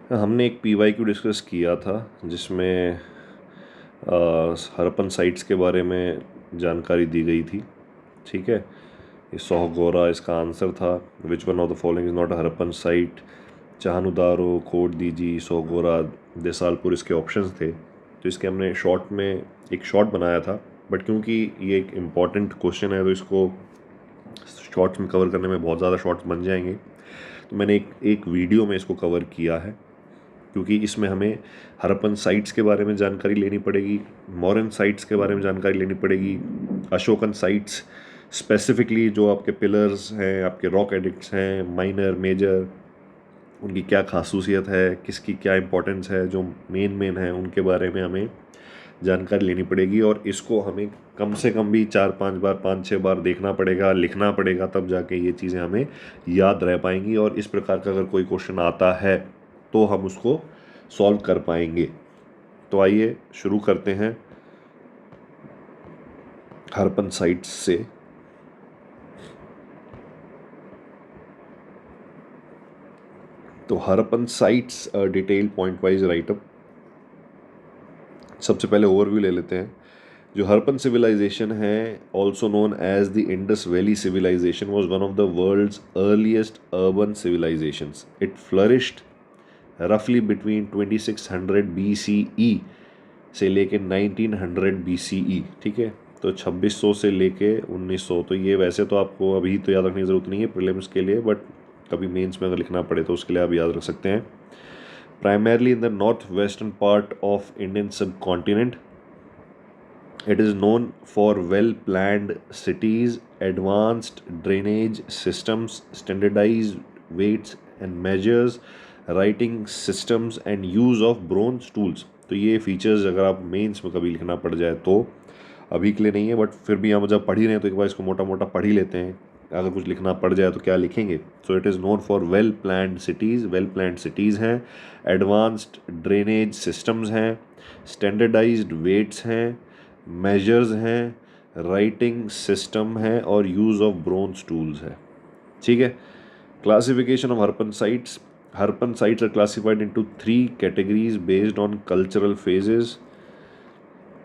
हमने एक PYQ discuss किया था जिसमें हरप्पन साइट्स के बारे में जानकारी दी गई थी। ठीक है, ये सोहगोरा इसका आंसर था। Which one of the following is not a Harappan site? Chanhudaro, Kot Diji, Sohgaura, देसालपुर इसके ऑप्शंस थे। तो इसके हमने शॉर्ट में एक शॉर्ट बनाया था, बट क्योंकि ये एक इम्पॉर्टेंट क्वेश्चन है तो इसको शॉर्ट्स में कवर करने में बहुत ज़्यादा शॉर्ट्स बन जाएंगे, तो मैंने एक वीडियो में इसको कवर किया है। क्योंकि इसमें हमें हरप्पन साइट्स के बारे में जानकारी लेनी पड़ेगी, मौर्यन साइट्स के बारे में जानकारी लेनी पड़ेगी, अशोकन साइट्स स्पेसिफिकली जो आपके पिलर्स हैं, आपके रॉक एडिक्ट्स हैं, माइनर मेजर, उनकी क्या खासूसियत है, किसकी क्या इंपॉर्टेंस है, जो मेन है उनके बारे में हमें जानकारी लेनी पड़ेगी। और इसको हमें कम से कम भी 4-5 बार, 5-6 बार देखना पड़ेगा, लिखना पड़ेगा, तब जाके ये चीज़ें हमें याद रह पाएंगी। और इस प्रकार का अगर कोई क्वेश्चन आता है तो हम उसको सॉल्व कर पाएंगे। तो आइए शुरू करते हैं हरप्पन साइट्स से। तो Harappan sites detail point wise writeup. सबसे पहले ओवरव्यू ले लेते हैं। जो हरप्पन सिविलाइजेशन है, also known as the Indus valley civilisation, was one of the world's earliest urban civilisations. It flourished रफली बिटवीन 2600 BCE से लेके 1900 BCE। ठीक है, तो 2600 से लेके 1900। तो ये वैसे तो आपको अभी तो याद रखने की ज़रूरत नहीं है प्रीलिम्स के लिए, बट कभी मेंस में अगर लिखना पड़े तो उसके लिए आप याद रख सकते हैं। Primarily in the north western part of Indian सब continent, it is known for well-planned cities, advanced drainage systems, standardized weights and measures, writing systems and use of bronze tools। तो ये फीचर्स अगर आप मेंस में कभी लिखना पड़ जाए तो, अभी के लिए नहीं है, बट फिर भी हम जब पढ़ ही रहे हैं तो एक बार इसको मोटा मोटा पढ़ ही लेते हैं। अगर कुछ लिखना पड़ जाए तो क्या लिखेंगे। So it is known for well planned cities हैं, एडवांस्ड ड्रेनेज सिस्टम्स हैं, स्टैंडर्डाइज्ड वेट्स हैं, मेजर्स हैं, राइटिंग सिस्टम है और यूज़ ऑफ ब्रोंज टूल्स है। ठीक है। Classification of Harappan sites. Harappan sites are classified into 3 categories based on cultural phases.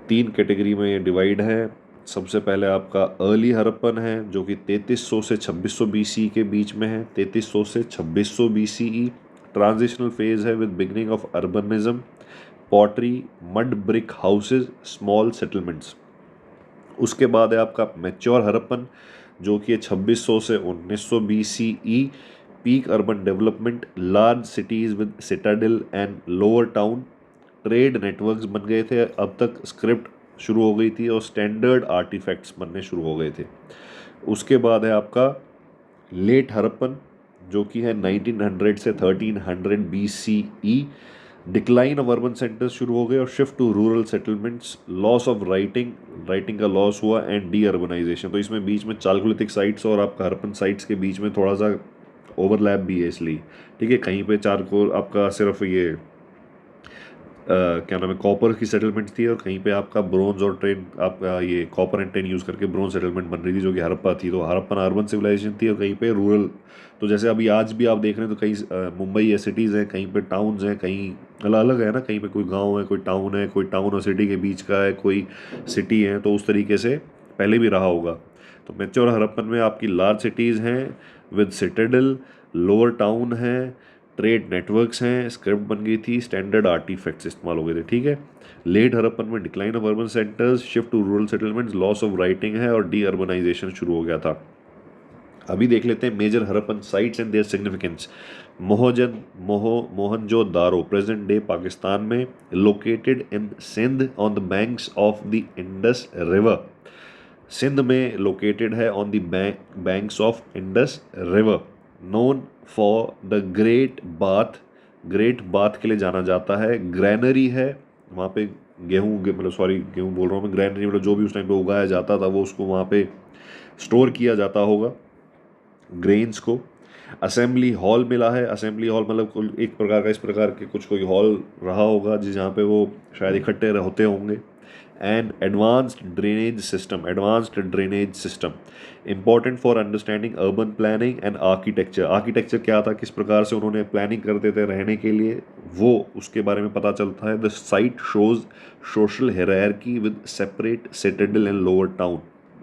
3 category में ये डिवाइड है। सबसे पहले आपका अर्ली हरप्पन है जो कि 3300 से 2600 BC के बीच में है। 3300 से 2600 BCE ट्रांजिशनल फेज है with beginning of urbanism, pottery, mud brick houses, small settlements. उसके बाद है आपका मैच्योर हरप्पन जो कि 2600 से 1900 BCE, peak urban development, large cities with Citadel and lower town, trade networks बन गए थे, अब तक स्क्रिप्ट शुरू हो गई थी और स्टैंडर्ड आर्टिफैक्ट्स बनने शुरू हो गए थे। उसके बाद है आपका लेट हरप्पन जो कि है 1900 से 1300 BCE। Decline of urban centres शुरू हो गए और shift to rural settlements, loss of writing का लॉस हुआ एंड डी अर्बनाइजेशन। तो इसमें बीच में चालकोलिथिक साइट्स और आपका हरप्पन साइट्स के बीच में थोड़ा सा ओवरलैप भी है इसलिए। ठीक है, कहीं पे चारकोल आपका सिर्फ ये क्या नाम है कॉपर की सेटलमेंट थी और कहीं पे आपका ब्रोंज और ट्रेन आपका ये कॉपर एंड टेन यूज़ करके ब्रोंज सेटलमेंट बन रही थी जो कि हरप्पा थी। तो हरप्पन अर्बन सिविलाइजेशन थी और कहीं पे रूरल। तो जैसे अभी आज भी आप देख रहे हैं तो कहीं मुंबई है सिटीज़ हैं, कहीं पे टाउन्स हैं, कहीं अलग अलग है ना, कहीं पे कोई गाँव है, कोई टाउन है, कोई टाउन और सिटी के बीच का है, कोई सिटी है। तो उस तरीके से पहले भी रहा होगा। तो मैच्योर हरप्पन में आपकी लार्ज सिटीज़ हैं विद सिटाडेल, लोअर टाउन है, ट्रेड नेटवर्क्स हैं, स्क्रिप्ट बन गई थी, स्टैंडर्ड आर्टिफैक्ट्स इस्तेमाल हो गए थे। ठीक है। लेट हरप्पन में decline of urban centres, shift to rural settlements, loss of writing है और डी अर्बनाइजेशन शुरू हो गया था। अभी देख लेते हैं major Harappan sites and their significance. Mohenjodaro present day Pakistan में, located in Sindh on the banks of the Indus river. Sindh में लोकेटेड है on the banks of Indus river. Known for the great bath के लिए जाना जाता है। ग्रैनरी है वहाँ पे, गेहूँ बोल रहा हूँ मैं, ग्रैनरी मतलब जो भी उस टाइम पे उगाया जाता था वो उसको वहाँ पे स्टोर किया जाता होगा ग्रेन्स को। असेंबली हॉल मिला है। असेंबली हॉल मतलब एक प्रकार का इस प्रकार के कुछ कोई हॉल रहा होगा जहाँ पे वो शायद इकट्ठे होते होंगे। And advanced drainage system important for understanding urban planning and architecture. Architecture क्या था, किस प्रकार से उन्होंने प्लानिंग करते थे रहने के लिए, वो उसके बारे में पता चलता है। The site shows social hierarchy with separate Citadel and lower town.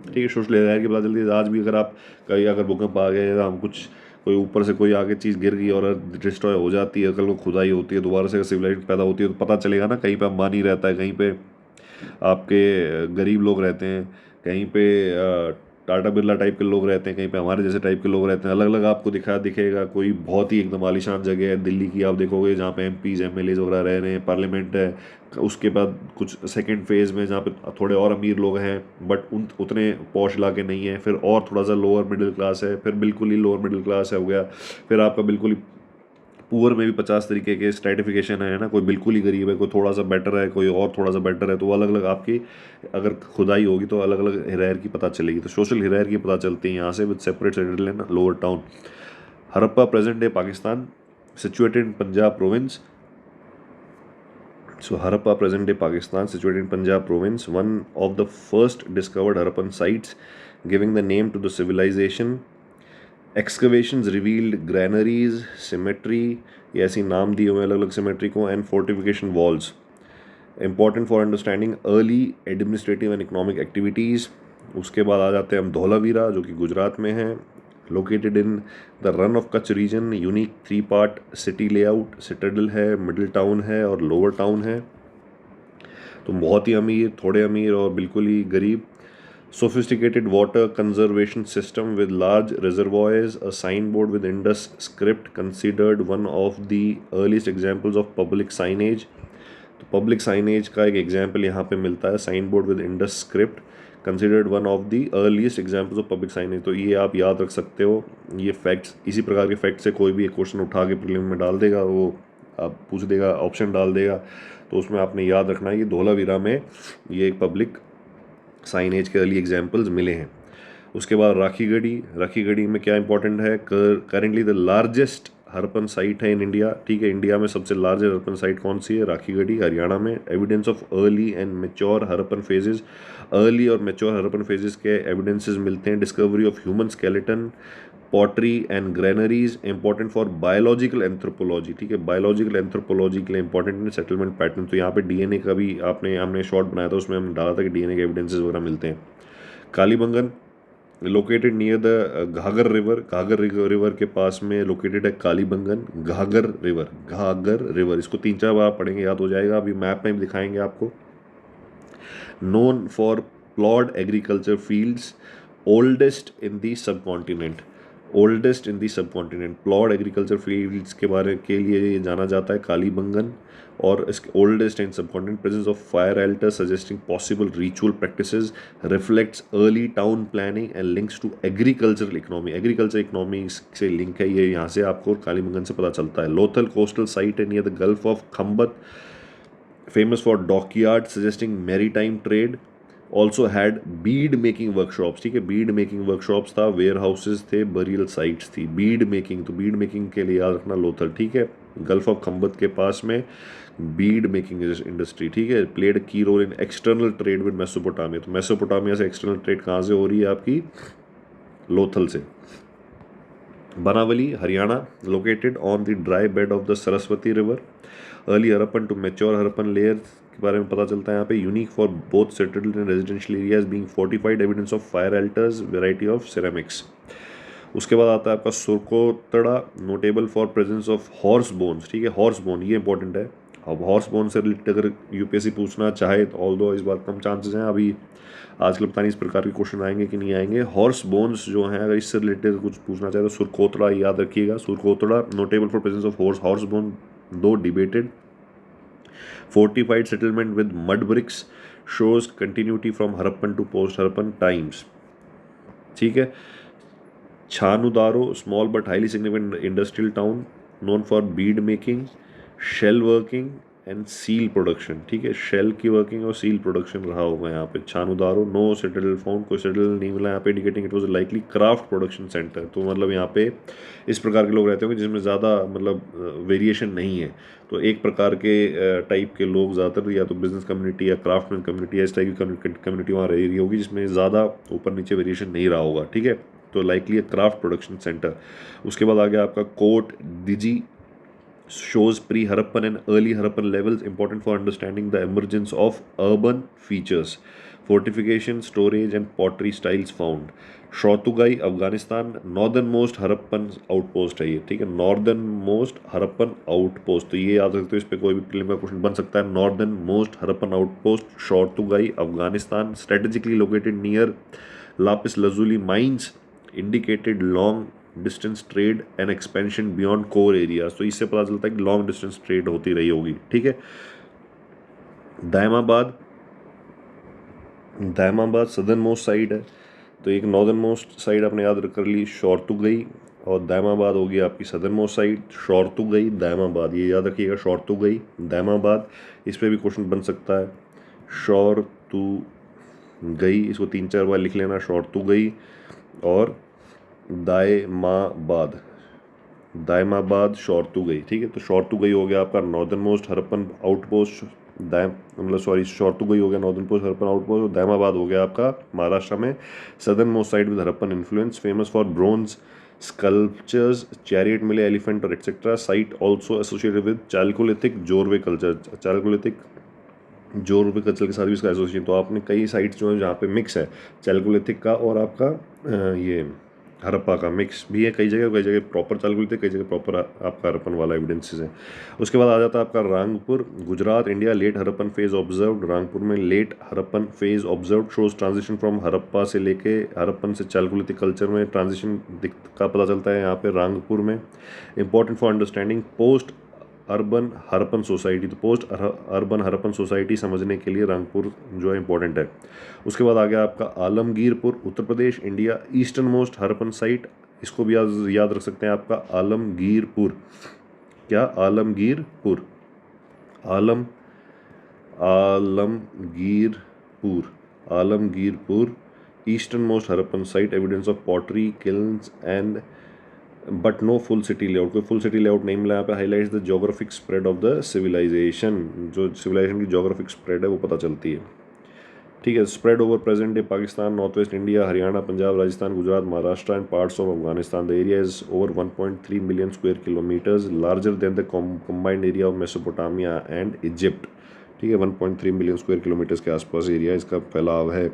ठीक है, सोशल हायरार्की पता चलती है। आज भी अगर आप कहीं अगर भूकंप आ गया या हम कुछ कोई ऊपर से कोई आगे चीज़ गिर गई और डिस्ट्रॉय हो जाती है, कल को खुदाई होती है, दोबारा से सिविलाइजेशन पैदा होती है, तो पता चलेगा ना। कहीं पे अंबानी रहता है, कहीं पे आपके गरीब लोग रहते हैं, कहीं पे टाटा बिरला टाइप के लोग रहते हैं, कहीं पे हमारे जैसे टाइप के लोग रहते हैं। अलग अलग आपको दिखेगा। कोई बहुत ही एकदम आलीशान जगह है दिल्ली की आप देखोगे, जहाँ पे एमपीज एमएलएज वगैरह रह रहे हैं, पार्लियामेंट है। उसके बाद कुछ सेकंड फेज़ में जहाँ पे थोड़े और अमीर लोग हैं, बट उतने पॉश इलाके नहीं है। फिर और थोड़ा सा लोअर मिडिल क्लास है, फिर बिल्कुल ही लोअर मिडिल क्लास है हो गया। फिर आपका बिल्कुल ही पुअर में भी 50 तरीके के स्ट्रेटिफिकेशन है ना। कोई बिल्कुल ही गरीब है, कोई थोड़ा सा बेटर है, कोई और थोड़ा सा बेटर है। तो अलग अलग आपकी अगर खुदाई होगी तो अलग अलग हायरार्की पता चलेगी। तो सोशल हायरार्की पता चलती है यहाँ से, with separate Citadel and lower town. Harappa present day Pakistan, situated in Punjab province. So Harappa, present day Pakistan, situated in Punjab province, one of the first discovered Harappan sites, giving the name to the civilization. Excavations revealed granaries, cemetery, ये ऐसी नाम दिए हुए अलग अलग cemetery को, and fortification walls. Important for understanding early administrative and economic activities. उसके बाद आ जाते हैं हम धौलावीरा, जो कि गुजरात में है। Located in the Rann of Kutch region, unique 3 part city layout, citadel है, मिडिल टाउन है और लोअर टाउन है। तो बहुत ही अमीर, थोड़े अमीर और बिल्कुल ही गरीब। Sophisticated water conservation system with large reservoirs, a signboard with Indus script, considered one of the earliest examples of public signage. तो पब्लिक साइनेज का एक एग्जाम्पल यहाँ पे मिलता है, sign board with Indus script, considered one of the earliest examples of public signage. तो ये आप याद रख सकते हो। ये फैक्ट्स, इसी प्रकार के फैक्ट से कोई भी एक क्वेश्चन उठा के प्रीलिम में डाल देगा, वो आप पूछ देगा, ऑप्शन डाल देगा, तो उसमें आपने याद रखना है कि धौलावीरा में ये एक पब्लिक साइनेज के अर्ली एग्जाम्पल्स मिले हैं। उसके बाद राखीगढ़ी में क्या इंपॉर्टेंट है, करेंटली द लार्जेस्ट हरपन साइट है इन इंडिया। ठीक है, इंडिया में सबसे लार्जेस्ट हरपन साइट कौन सी है, राखीगढ़ी, हरियाणा में। Evidence of early and mature हरपन phases, early और मेच्योर हरपन फेजेस के एविडेंसेस मिलते हैं। Discovery of human skeleton, pottery and granaries, important for biological anthropology. ठीक है, बायोलॉजिकल एंथ्रोपोलॉजी के लिए इंपॉर्टेंट है। सेटलमेंट पैटर्न, तो यहाँ पे डीएनए का भी हमने शॉर्ट बनाया था, उसमें हम डाला था कि डीएनए के एविडेंसेस वगैरह मिलते हैं। Kalibangan, located near the घाघर river के पास में लोकेटेड है कालीबंगन। घाघर रिवर, इसको 3-4 बार पढ़ेंगे याद हो जाएगा। अभी मैप में भी दिखाएंगे आपको। Known for ploughed agriculture fields, oldest in the subcontinent. Ploughed agriculture fields के बारे के लिए ये जाना जाता है कालीबंगन। और इसके oldest in subcontinent, presence of fire altar suggesting possible ritual practices, reflects early town planning and links to agricultural economy. Agriculture economy से लिंक है ये, यहाँ से आपको कालीबंगन से पता चलता है। लोथल कोस्टल साइट है near the Gulf of Khambhat, famous for dockyard suggesting maritime trade. Also had bead making workshops। ठीक है, bead making workshops था, वेयर हाउसेज थे, बरियल साइट्स थी। बीड मेकिंग, तो बीड मेकिंग के लिए याद रखना लोथल। ठीक है, गल्फ ऑफ खम्बत के पास में बीड मेकिंग इंडस्ट्री। ठीक है, played key role in external trade with Mesopotamia. तो मेसोपोटामिया से एक्सटर्नल ट्रेड कहाँ से हो रही है आपकी, लोथल से। Banawali Haryana, located on the dry bed of the Saraswati river. Early Harappan to mature Harappan layers के बारे में पता चलता है यहाँ पे। Unique for both settled and residential areas, being fortified, evidence of fire altars, variety of ceramics. उसके बाद आता है आपका Surkotada, notable for presence of horse bones. ठीक है, हॉर्स बोन ये इंपॉर्टेंट है। अब हॉर्स बोन से रिलेटेड अगर यूपीएससी पूछना चाहे, तो ऑल्दो इस बात कम चांसेस हैं, अभी आजकल पता नहीं इस प्रकार के क्वेश्चन आएंगे कि नहीं आएंगे। हॉर्स बोन्स जो हैं, अगर इससे रिलेटेड कुछ पूछना चाहे तो सुरकोतड़ा याद रखिएगा। Surkotada, notable for presence of horse bone, though debated. Fortified settlement with mud bricks shows continuity from Harappan to post-Harappan times। ठीक है, Chanhudaro, small but highly significant industrial town, known for bead making, shell working and seal production. ठीक है, shell की working और seal production रहा होगा यहाँ पे। छानुदारो, नो सेटल फाउंड, कोई सेटल नहीं मिला यहाँ पे, indicating it was likely craft production centre. तो मतलब यहाँ पे इस प्रकार के लोग रहते होंगे जिसमें ज़्यादा मतलब वेरिएशन नहीं है। तो एक प्रकार के टाइप के लोग ज़्यादातर, या तो बिजनेस कम्युनिटी या क्राफ्टमैन कम्युनिटी या इस टाइप की कम्युनिटी वहाँ रही होगी, जिसमें ज़्यादा ऊपर नीचे वेरिएशन नहीं रहा होगा। ठीक है, तो लाइकली क्राफ्ट प्रोडक्शन सेंटर। उसके बाद आ गया आपका coat Diji, shows pre-Harappan and early Harappan levels important for understanding the emergence of urban features, fortification, storage, and pottery styles found. शौतुगाई Afghanistan northern most Harappan outpost है ये, ठीक है, नॉर्दर्न मोस्ट हरप्पन आउटपोस्ट, तो ये याद रखते हो, इस पर कोई भी प्रीलिम का क्वेश्चन बन सकता है। नॉर्दर्न मोस्ट हरप्पन आउटपोस्ट शौतुगाई Afghanistan, strategically located near lapis lazuli mines, indicated long distance trade and expansion beyond core areas, तो इससे पता चलता है कि लॉन्ग डिस्टेंस ट्रेड होती रही होगी, ठीक है। Daimabad, Daimabad southern most side है, तो एक नॉर्दर्न मोस्ट साइड आपने याद कर ली शौर्तुगई, और दायमाबाद हो गई आपकी सदर्न मोस्ट साइड। शौर्तुगई दायमाबाद, ये याद रखिएगा, शौर्तुगई दायमाबाद, इस पर भी क्वेश्चन बन सकता है। शौर्तुगई, इसको 3-4 बार लिख लेना, शौर्तुगई और दायमाबाद, दायमाबाद शौर्तुगई, ठीक है। तो शौर्तुगई हो गया आपका नॉर्दर्न मोस्ट हरप्पन आउटपोस्ट, शौर्तुगई हो गया नॉर्दर्न पोस्ट हरप्पन आउटपोस्ट, और दायमाबाद हो गया आपका महाराष्ट्र में southern most side with Harappan influence, famous for bronze sculptures, chariot मिले, एलिफेंट और etcetera, site also associated with chalcolithic Jorwe culture, chalcolithic Jorwe culture के साथ भी इसका एसोसिएशन, तो आपने कई साइट्स जो है जहाँ पे मिक्स है चालकोलिथिक का और आपका ये हरप्पा का मिक्स भी है, कई जगह प्रॉपर चालकोलिथिक, कई जगह प्रॉपर आपका हरप्पन वाला एविडेंसेस है। उसके बाद आ जाता है आपका Rangpur, Gujarat, India, late Harappan phase observed, Rangpur में late Harappan phase observed, shows transition from Harappa से लेके हरप्पन से चालकोलिथिक कल्चर में ट्रांजिशन का पता चलता है यहाँ पे रांगपुर में। Important for understanding post urban Harappan society, तो पोस्ट अर्बन हरप्पन सोसाइटी समझने के लिए रांगपुर जो है इंपॉर्टेंट है। उसके बाद आ गया आपका Alamgirpur, Uttar Pradesh, India, eastern most Harappan site, इसको भी याद रख सकते हैं आपका आलमगीरपुर, क्या Alamgirpur, Alamgirpur, Alamgirpur, eastern most Harappan site, evidence of pottery kilns and but no full city layout, कोई फुल सिटी लेआउट नहीं मिला यहाँ पे। Highlights the geographic spread of the civilization, जो सिविलाइजेशन की जोग्राफिक स्प्रेड है वो पता चलती है, ठीक है। Spread over present day Pakistan, north west India, Haryana, Punjab, Rajasthan, Gujarat, Maharashtra and parts of Afghanistan. The area is over 1.3 million square kilometres, larger than the combined area of Mesopotamia and Egypt, ठीक है। 1.3 मिलियन स्क्वायर किलोमीटर्स के आसपास एरिया इसका फैलाव है।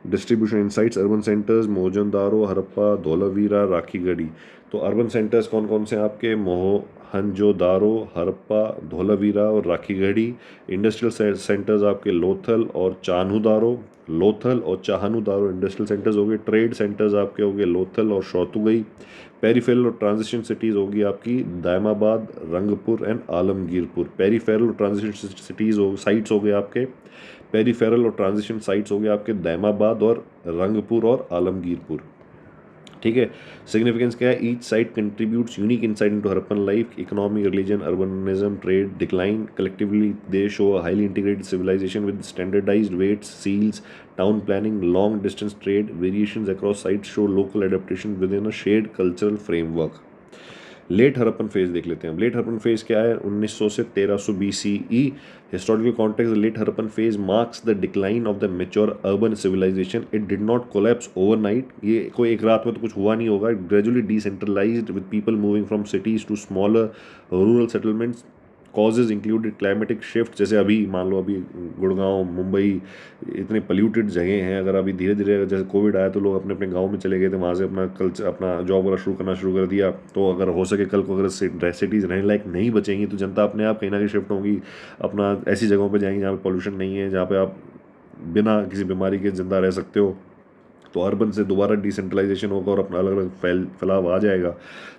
Distribution insights, urban centres Mohenjodaro, Harappa, Dholavira, Rakhigarhi, तो urban centres कौन कौन से आपके मोहनजोदारो, हरप्पा, धौलावीरा और राखीगढ़ी। इंडस्ट्रियल सेंटर्स आपके लोथल और चाहनुदारो, लोथल और चाहनुदारो इंडस्ट्रियल सेंटर्स हो गए। ट्रेड सेंटर्स आपके हो गए लोथल और शौतुगई। पेरीफेरल और ट्रांजिशन सिटीज़ होगी आपकी दायमाबाद, रंगपुर एंड आलमगीरपुर। पेरीफेरल और ट्रांजिशन सिटीज़ हो साइट्स हो गए आपके, पेरीफेरल और ट्रांजिशन साइट्स हो गए आपके दायमाबाद और रंगपुर और आलमगीरपुर, ठीक है। सिग्निफिकेंस क्या है, each site contributes unique insight into Harappan life, economy, religion, urbanism, trade, decline. Collectively they show a highly integrated civilisation with standardised weights, seals, town planning, long distance trade, variations across sites show local adaptation within a shared cultural framework. Late Harappan phase देख लेते हैं। Late Harappan phase क्या है, 1900 से 1300 BCE। Historical context, late Harappan phase marks the decline of the mature urban civilisation, it did not collapse overnight, ये कोई एक रात में तो कुछ हुआ नहीं होगा। Gradually decentralised with people moving from cities to smaller rural settlements. Causes included climatic shift, जैसे अभी मान लो अभी गुड़गांव, मुंबई इतने पोल्यूटेड जगह हैं, अगर अभी धीरे धीरे जैसे कोविड आया तो लोग अपने अपने गांव में चले गए थे, वहाँ से अपना कल्चर अपना जॉब वगैरह शुरू करना शुरू कर दिया। तो अगर हो सके कल को अगर सिटीज़ रहने लायक नहीं बचेंगी तो जनता अपने आप कहीं ना कहीं शिफ्ट होगी, अपना ऐसी जगहों पर जाएंगी जहाँ पर पॉल्यूशन नहीं है, जहाँ पर आप बिना किसी बीमारी के जिंदा रह सकते हो। तो अर्बन से दोबारा डिसेंट्रलाइजेशन होगा और अपना अलग अलग फैलाव आ जाएगा।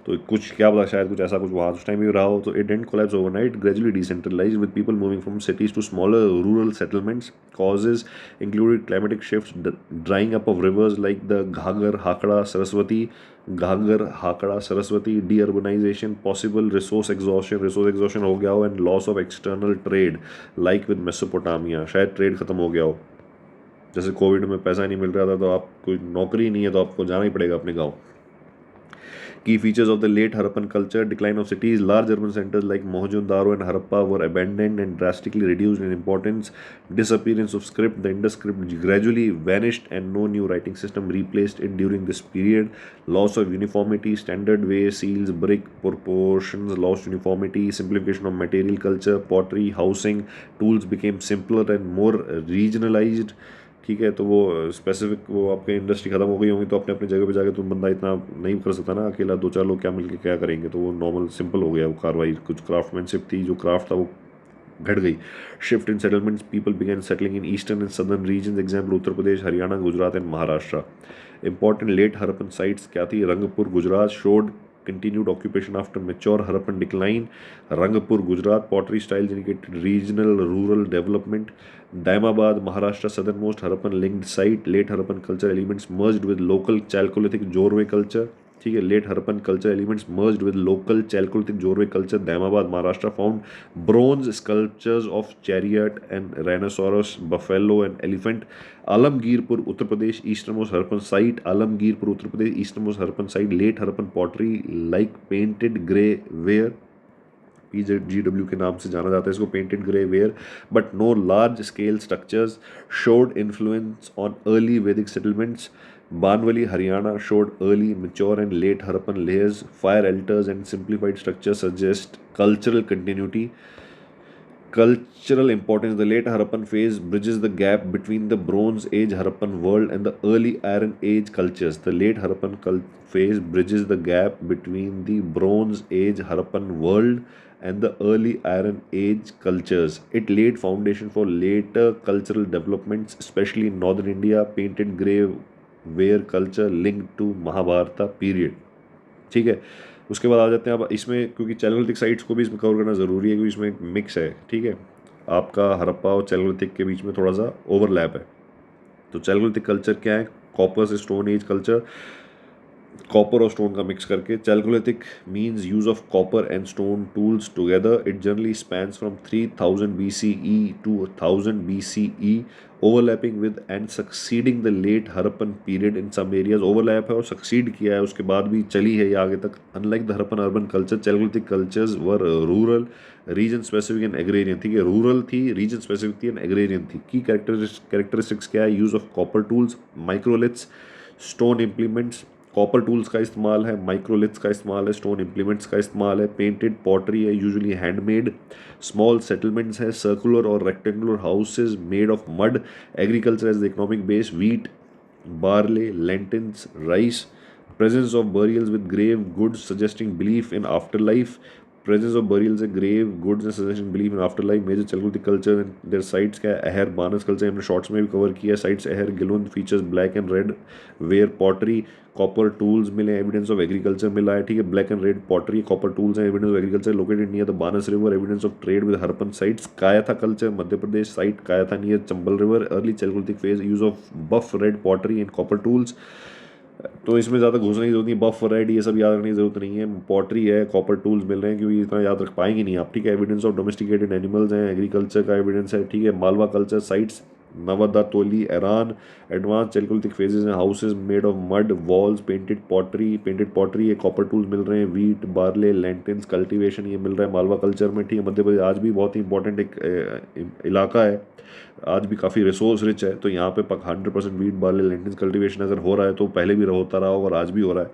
तो कुछ क्या पता, शायद कुछ ऐसा कुछ वहाँ उस टाइम भी रहा हो। तो it didn't collapse overnight, gradually decentralised with people moving from cities to smaller rural settlements. Causes included climatic shifts, drying up of rivers like the Ghaggar, Hakra, Saraswati, Ghaggar, Hakra, Saraswati, deurbanisation, possible resource exhaustion हो गया हो, and loss of external trade like with Mesopotamia, शायद trade खत्म हो गया हो। जैसे Covid में पैसा नहीं मिल रहा था तो आप कोई नौकरी नहीं है तो आपको जाना ही पड़ेगा अपने गांव। Key features of the late Harappan culture: decline of cities, large urban centers like Mohenjo-daro and Harappa were abandoned and drastically reduced in importance. Disappearance of script: the Indus script gradually vanished and no new writing system replaced it during this period. Loss of uniformity, standard way, seals, brick, proportions, lost uniformity, simplification of material culture, pottery, housing, tools became simpler and more regionalized. ठीक है, तो वो specific वो आपके industry ख़त्म हो गई होंगी तो अपने अपनी जगह पे जाके तुम बंदा इतना नहीं कर सकता ना अकेला, दो चार लोग क्या मिलके क्या करेंगे, तो वो नॉर्मल सिंपल हो गया वो कार्रवाई. कुछ क्राफ्टमैनशिप थी, जो क्राफ्ट था वो घट गई. Shift in settlements, people began settling in eastern and southern region. Example Uttar Pradesh, Haryana, Gujarat and Maharashtra. Important late Harappan sites क्या थी? Rangpur Gujarat showed continued occupation after mature Harappan decline. Rangpur, Gujarat, pottery styles indicated regional rural development. Daimabad, Maharashtra, southernmost Harappan linked site. Late Harappan culture elements merged with local Chalcolithic Jorwe culture. ठीक है, late Harappan culture elements merged with local chalcolithic Jorwe culture. Daimabad, Maharashtra found bronze sculptures of chariot and rhinoceros, buffalo and elephant. Alamgirpur, Uttar Pradesh, eastern most Harappan site. Alamgirpur, Uttar Pradesh, eastern most Harappan site. Late Harappan pottery like painted grey ware, PZGW के नाम से जाना जाता है इसको, painted grey ware, but no large scale structures. Showed influence on early Vedic settlements. Banwali, Haryana showed early, mature and late Harappan layers. Fire altars and simplified structures suggest cultural continuity. Cultural importance: the late Harappan phase bridges the gap between the Bronze Age Harappan world and the early Iron Age cultures. The late Harappan phase bridges the gap between the Bronze Age Harappan world and the early Iron Age cultures. It laid foundation for later cultural developments, especially in northern India. Painted grey ware culture link to Mahabharata period. ठीक है, उसके बाद आ जाते हैं अब इसमें, क्योंकि Chalcolithic sites को भी इसमें कवर करना ज़रूरी है क्योंकि इसमें एक मिक्स है. ठीक है, आपका हरप्पा और चैल्कोलिथिक के बीच में थोड़ा सा ओवरलैप है. तो चैल्कोलिथिक कल्चर क्या है? कॉपर से स्टोन एज कल्चर, कॉपर और स्टोन का मिक्स करके. Chalcolithic means use of copper and stone tools together. It generally spans from 3000 BCE to 1000 BCE, overlapping with and succeeding the late Harappan period. In some areas overlap है और succeed किया है, उसके बाद भी चली है ये आगे तक. Unlike the Harappan urban culture, chalcolithic cultures were rural, region specific and agrarian. ठीक है, रूरल थी, रीजन स्पेसिफिक थी एंड एग्रेरियन थी. की कैरेक्टरिस्टिक्स क्या है? Use of copper tools, microliths, stone implements. Copper tools का इस्तेमाल है, माइक्रोलिथ्स का इस्तेमाल है, स्टोन इम्प्लीमेंट्स का इस्तेमाल है. पेंटेड पॉटरी है, यूजुअली हैंडमेड. स्मॉल सेटलमेंट्स है, सर्कुलर और rectangular houses made of mud. Agriculture as the economic base, wheat, barley, lentils, rice. Presence of burials with grave goods suggesting belief in afterlife. Presence of burials and grave goods and suggesting belief in afterlife. Major Chalcolithic culture and their sites क्या है? अहर, बानस culture हमने shorts में भी cover किया. Sites Ahar, Gilund, features black and red ware pottery. Copper tools मिले, evidence of agriculture मिला है. ठीक है, black and red pottery, copper tools हैं, evidence of agriculture located near the Banas river. Evidence of trade with Harappan sites. Kayatha culture, Madhya Pradesh, site Kayatha near Chambal river. Early chalcolithic phase, use of buff red pottery and copper tools. तो इसमें ज़्यादा घुसने की जरूरत नहीं, बफ red ये सब याद रखने की जरूरत नहीं है. पॉटरी है, कॉपर टूल्स मिल रहे हैं, क्योंकि इतना याद रख पाएंगे नहीं आप. ठीक है, एविडेंस ऑफ डोमेस्टिकेटेड एनिमल्स हैं, एग्रीकल्चर का एविडेंस है. ठीक है, मालवा कल्चर साइट्स, नवादा, तोली, ईरान. एडवांस चैल्कोलिथिक फेजेस हैं, houses made of mud, walls, painted pottery है, कॉपर टूल्स मिल रहे हैं. वीट, बार्ले, लेंटिल्स, कल्टीवेशन ये मिल रहा है मालवा कल्चर में. ठीक है, मध्य प्रदेश आज भी बहुत ही इंपॉर्टेंट एक इलाका है, आज भी काफ़ी रिसोर्स रिच है. तो यहाँ पे 100% वीट, बार्ले, लेंटिल्स कल्टीवेशन अगर हो रहा है तो पहले भी होता रहा होगा और आज भी हो रहा है.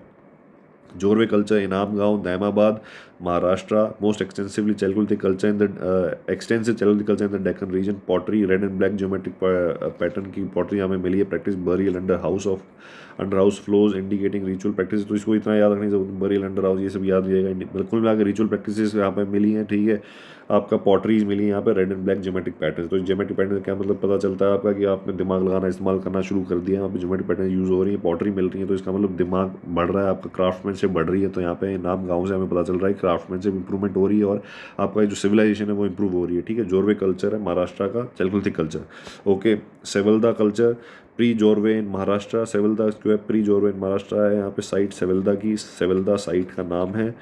Jorwe culture, Inamgaon, Daimabad, Maharashtra. Most extensively chalcolithic culture in the extensive chalcolithic culture in the Deccan region. Pottery, red and black geometric pattern की पॉटरी हमें मिली है. Practice burial under house floors indicating ritual practice. तो इसको इतना याद रखने की जरूरत, बरियल अंडर हाउस ये सब याद रहेगा. बिल्कुल में आगे रिचुअल प्रैक्टिस यहाँ पे मिली हैं. ठीक है, आपका पॉटरीज मिली है यहाँ पे, red and black geometric pattern. तो ज्योमेट्रिक पैटर्न क्या मतलब पता चलता है आपका कि आपने दिमाग लगाना इस्तेमाल करना शुरू कर दिया. यहाँ पे ज्योमेट्रिक पैटर्न यूज़ हो रही है, पॉटरी मिल रही है, तो इसका मतलब दिमाग बढ़ रहा है, आपका क्राफ्टमैनशिप बढ़ रही है. तो यहाँ पे नाम गाँव से हमें पता चल रहा है क्राफ्टमैनशिप इंप्रूवमेंट हो रही है और आपका जो सिविलाइजेशन है वो इंप्रूव हो रही है. ठीक है, जोरवे कल्चर है महाराष्ट्र का, chalcolithic culture. Okay, Savalda culture, pre Jorwe in Maharashtra, Savalda जो है प्री जोरवे इन महाराष्ट्र है, यहाँ पे साइट सेवल्दा की, सेवल्दा साइट का नाम है।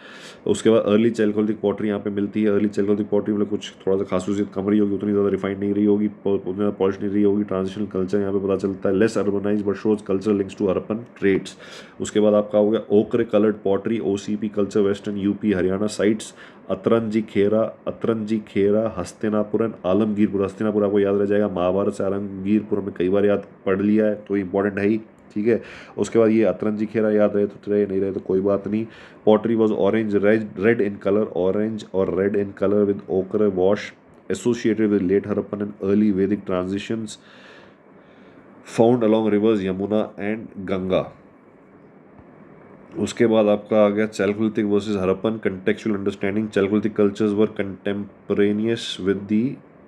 उसके बाद अर्ली चैल्कोलिथिक पॉटरी यहाँ पे मिलती है। अर्ली चैल्कोलिथिक पॉटरी मतलब कुछ थोड़ा सा खासूसियत कम रही होगी, उतनी ज़्यादा रिफाइंड नहीं रही होगी, उतनी ज़्यादा पॉलिश नहीं रही होगी। ट्रांजिशनल कल्चर यहाँ पे पता चलता है, less urbanize but shows cultural links to Harappan trades. उसके बाद आपका हो गया ochre coloured pottery, OCP culture, western UP Haryana sites, Atranji Khera, Hastinapuram, Alamgirpur. Hastinapur आपको याद रह जाएगा, महाभारत से आलमगीरपुर में कई बार याद पढ़ लिया है तो इंपॉर्टेंट है ही, ठीक है। उसके बाद ये अतरंजी खेरा याद रहे तो रहे, नहीं रहे तो कोई बात नहीं। Pottery was orange red in colour, orange और red in colour with ochre wash, associated with late Harappan and early Vedic transitions, found along rivers Yamuna and Ganga. उसके बाद आपका आ गया chalcolithic versus Harappan contextual understanding. Chalcolithic cultures were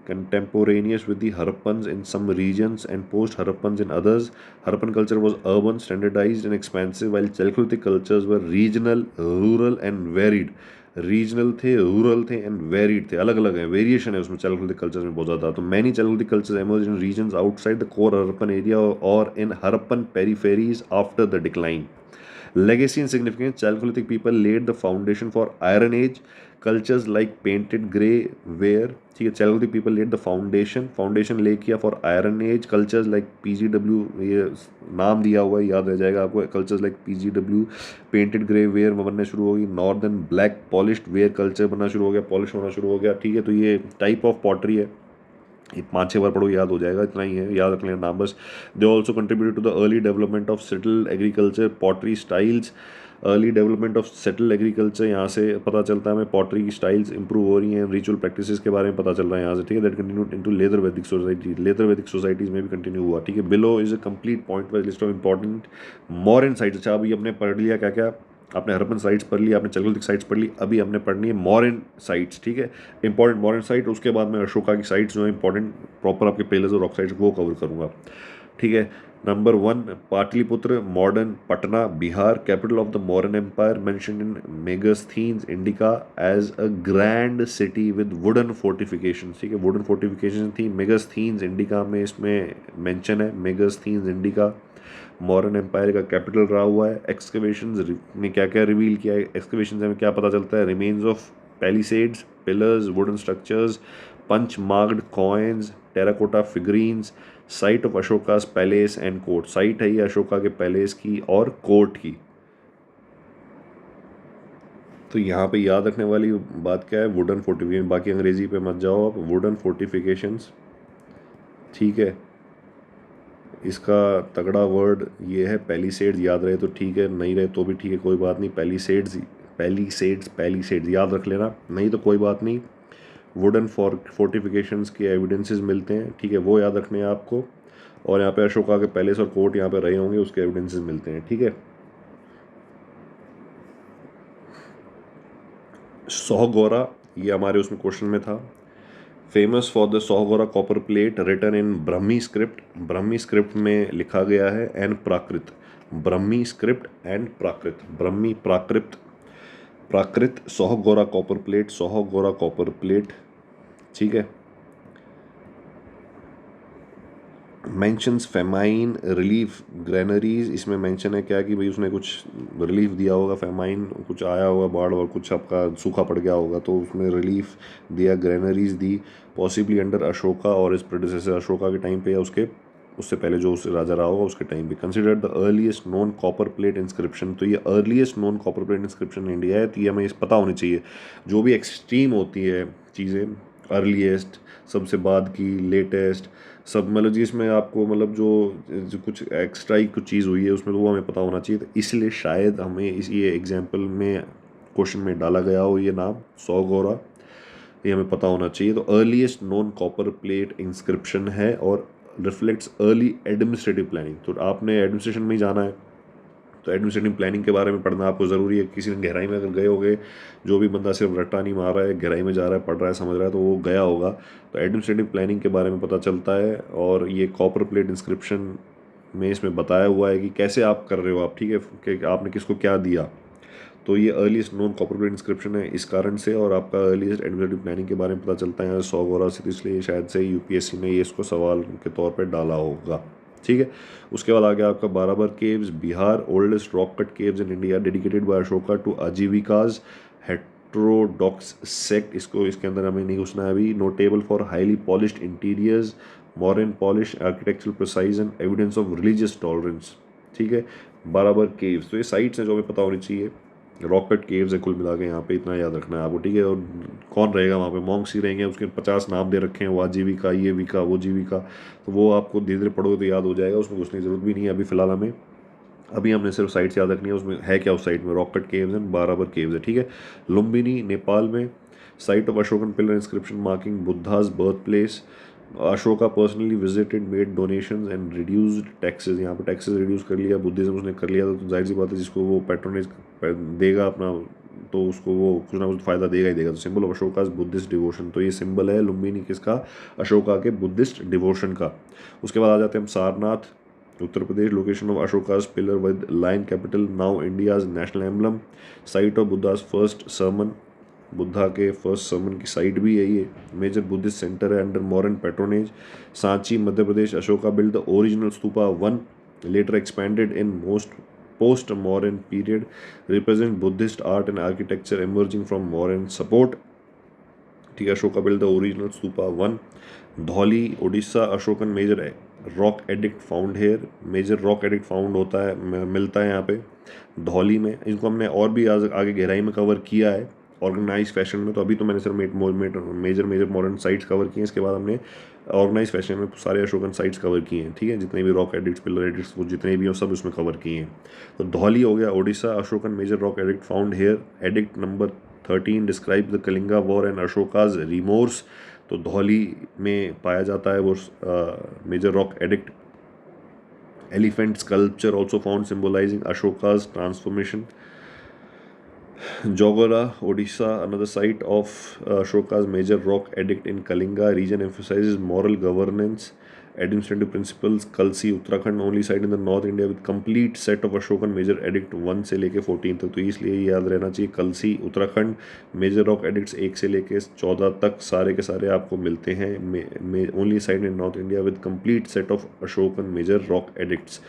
contemporaneous with the Harappans in some regions and post-Harappans in others. Harappan culture was urban, standardized and expansive, while Chalcolithic cultures were regional, rural and varied. Regional थे, rural थे and varied थे, अलग अलग है, variation है उसमें Chalcolithic cultures में बहुत ज़्यादा। तो many chalcolithic cultures emerge in regions outside the core Harappan area और in Harappan peripheries after the decline. Legacy and significance: Chalcolithic people laid the foundation for Iron Age cultures like painted grey ware, ठीक है। Chalcolithic people laid the foundation lay किया for Iron Age cultures like PGW, ये नाम दिया हुआ है, याद रह जाएगा आपको। cultures like PGW, painted grey ware बनना शुरू होगी। Northern black polished ware culture बनना शुरू हो गया, पॉलिश होना शुरू हो गया, ठीक है। तो ये टाइप ऑफ पॉटरी है, ये 5-6 बार पढ़ो याद हो जाएगा, इतना ही है, याद रख लेना नाम बस। They also contributed to the early development of settled agriculture, pottery styles. Early development of settled agriculture, यहाँ से पता चलता है हमें पॉटरी की स्टाइल्स इंप्रूव हो रही हैं। रिचुअल प्रैक्टिसेस के बारे में पता चल रहा है यहाँ से, ठीक है। दैट कंटिन्यूड इनटू लेदर वैदिक सोसाइटी, लेदर वैदिक सोसाइटीज़ में भी कंटिन्यू हुआ, ठीक है। Below is a complete point wise list of important modern sites. अच्छा अभी हमने पढ़ लिया क्या क्या, आपने हरप्पन साइट्स पढ़ ली, आपने चैल्कोलिथिक साइट्स पढ़ ली, अभी हमने पढ़नी है मॉडर्न साइट्स, ठीक है। इंपॉर्टेंट मॉडर्न साइट, उसके बाद मैं अशोका की साइट्स जो है इंपॉर्टेंट प्रॉपर आपके पेलेस और रॉक साइट्स वो कवर करूँगा, ठीक है। Number 1 Pataliputra, modern Patna, Bihar, capital of the Mauryan empire, mentioned in Megasthenes Indica as a grand city with wooden fortification, ठीक है। वुडन फोर्टिफिकेशन थी मेगास्थीन्स इंडिका में, इसमें मेंशन है मेगास्थीन्स इंडिका, मॉडर्न एम्पायर का कैपिटल रहा हुआ है। एक्सकवेशंस ने क्या क्या रिवील किया है, एक्सकवेशंस में क्या पता चलता है, remains of palisades, pillars, wooden structures, punch marked coins, terracotta figurines, site of Ashoka's palace and court, site है ये अशोका के पैलेस की और कोर्ट की। तो यहाँ पे याद रखने वाली बात क्या है, वुडन फोर्टिफिकेशन, बाकी अंग्रेजी पे मत जाओ आप, वुडन फोर्टिफिकेशंस, ठीक है। इसका तगड़ा वर्ड ये है पैलिसेड्स, याद रहे तो ठीक है, नहीं रहे तो भी ठीक है, कोई बात नहीं। पैलिसेड्स याद रख लेना, नहीं तो कोई बात नहीं। वुडन फोर्टिफिकेशंस के एविडेंसेस मिलते हैं, ठीक है, वो याद रखने हैं आपको। और यहाँ पे अशोका के पैलेस और कोर्ट यहाँ पे रहे होंगे, उसके एविडेंसेस मिलते हैं, ठीक है। सोहगोरा, ये हमारे उसमें क्वेश्चन में था। Famous for the Sohgaura copper plate written in Brahmi script, Brahmi script में लिखा गया है, and Prakrit, Brahmi script and Prakrit, Brahmi Prakrit, Prakrit Sohgaura copper plate, Sohgaura copper plate, ठीक है। मेंशंस फेमाइन रिलीफ ग्रेनरीज, इसमें मेंशन है क्या कि भाई उसने कुछ रिलीफ दिया होगा, फेमाइन कुछ आया होगा बाढ़ और कुछ आपका सूखा पड़ गया होगा तो उसमें रिलीफ दिया, ग्रेनरीज दी, पॉसिबली अंडर अशोका और इस प्रेडिसेसर अशोका के टाइम पे या उससे पहले जो उस राजा रहा होगा उसके टाइम पे। Considered the earliest known copper plate inscription, तो ये earliest known copper plate inscription India है, तो ये हमें इस पता होनी चाहिए। जो भी एक्सट्रीम होती है चीज़ें, अर्लीस्ट, सबसे बाद की, लेटेस्ट, सब मतलब जिसमें आपको मतलब जो कुछ एक्स्ट्रा ही कुछ चीज़ हुई है उसमें, तो वो हमें पता होना चाहिए। तो इसलिए शायद हमें ये एग्जाम्पल में क्वेश्चन में डाला गया हो ये नाम सोहगोरा, ये हमें पता होना चाहिए। तो earliest known copper plate inscription है और रिफ्लेक्ट्स अर्ली एडमिनिस्ट्रेटिव प्लानिंग। तो आपने एडमिनिस्ट्रेशन में ही जाना है तो एडमिनिस्ट्रेटिव प्लानिंग के बारे में पढ़ना आपको ज़रूरी है। किसी ने गहराई में अगर गए होगे, जो भी बंदा सिर्फ रट्टा नहीं मार रहा है, गहराई में जा रहा है, पढ़ रहा है, समझ रहा है, तो वो गया होगा, तो एडमिनिस्ट्रेटिव प्लानिंग के बारे में पता चलता है। और ये कॉपर प्लेट इंस्क्रिप्शन में इसमें बताया हुआ है कि कैसे आप कर रहे हो आप, ठीक है, कि आपने किसको क्या दिया। तो ये earliest known copper plate inscription है इस कारण से, और आपका अर्लीस्ट एडमिनिस्ट्रेटिव प्लानिंग के बारे में पता चलता है यहाँ सोहगोरा से, तो इसलिए शायद से यूपीएससी ने ये इसको सवाल के तौर पर डाला होगा। ठीक है। उसके बाद आ गया आपका Barabar caves, Bihar, oldest rock cut caves in India, dedicated by Ashoka to Ajivikas heterodox sect. इसको इसके अंदर हमें नहीं घुसना है अभी। Notable for highly polished interiors, modern polish, architectural precise and evidence of religious tolerance. ठीक है, बाराबर केव्स, तो ये साइट्स हैं जो हमें पता होनी चाहिए। रॉकेट केव्स है कुल मिला के, यहाँ पे इतना याद रखना है आपको। ठीक है, और कौन रहेगा वहाँ पे, मॉन्क्स ही रहेंगे। उसके 50 नाम दे रखे हैं, वो आजीविका, ये विका, वो जीविका, तो वो आपको धीरे धीरे पढ़ोगे तो याद हो जाएगा, उसमें घुसने की जरूरत भी नहीं है अभी फिलहाल हमें। अभी हमने सिर्फ साइट्स याद रखनी है। उसमें है क्या उस साइट में, rocket caves and Barabar caves है। ठीक है, लुम्बिनी नेपाल में, site of Ashokan pillar inscription marking Buddha's birth place. Ashoka personally visited, made donations and reduced taxes. यहाँ पे टैक्सेस रिड्यूस कर लिया, बुद्धिज्म उसने कर लिया, तो जाहिर सी बात है जिसको वो पैट्रोनेज देगा अपना, तो उसको वो कुछ ना कुछ फ़ायदा देगा ही देगा। तो symbol of Ashoka Buddhist devotion, तो ये सिंबल है लुम्बिनी किसका, अशोका के बुद्धिस्ट डिवोशन का। उसके बाद आ जाते हैं हम Sarnath, Uttar Pradesh, location of Ashoka's pillar with lion capital, now India's national emblem, site of Buddha's first sermon, Buddha के फर्स्ट सर्मन की साइट भी है ये। मेजर बुद्धिस्ट सेंटर है under modern patronage. Sanchi Madhya Pradesh, Ashoka build the original stupa 1, later expanded in most post-modern period, represent Buddhist art and architecture emerging from modern support. ठीक है, Ashoka build the original stupa 1। Dhauli Orissa, Ashokan major rock edict found here, major rock edict found होता है, मिलता है यहाँ पे धौली में। इनको हमने और भी आगे गहराई में कवर किया है ऑर्गेनाइज फैशन में। तो अभी तो मैंने सिर्फ मेजर मॉडर्न साइट्स कवर किए हैं, इसके बाद हमने ऑर्गेनाइज फैशन में सारे अशोकन साइट्स कवर किए हैं। ठीक है, जितने भी रॉक एडिक्ट्स, पिलर एडिक्ट्स, वो जितने भी हो सब उसमें कवर किए हैं। तो धौली हो गया Orissa, Ashokan major rock edict found here. Edict number 13 describe the Kalinga war and Ashoka's remorse. तो धौली में पाया जाता है वो major rock edict. Elephant sculpture also found symbolising Ashoka's transformation. Jogora, Odisha, another site of Ashoka's major rock edict in Kalinga region, emphasizes moral governance, administrative principles. Kalsi, Uttarakhand, only site in the North India with complete set of Ashokan major edict 1 से लेके 14 तक। तो इसलिए याद रहना चाहिए, कलसी Uttarakhand, major rock addicts 1 से लेके 14 तक सारे के सारे आपको मिलते हैं। Only site in north India with complete set of Ashokan major rock edicts.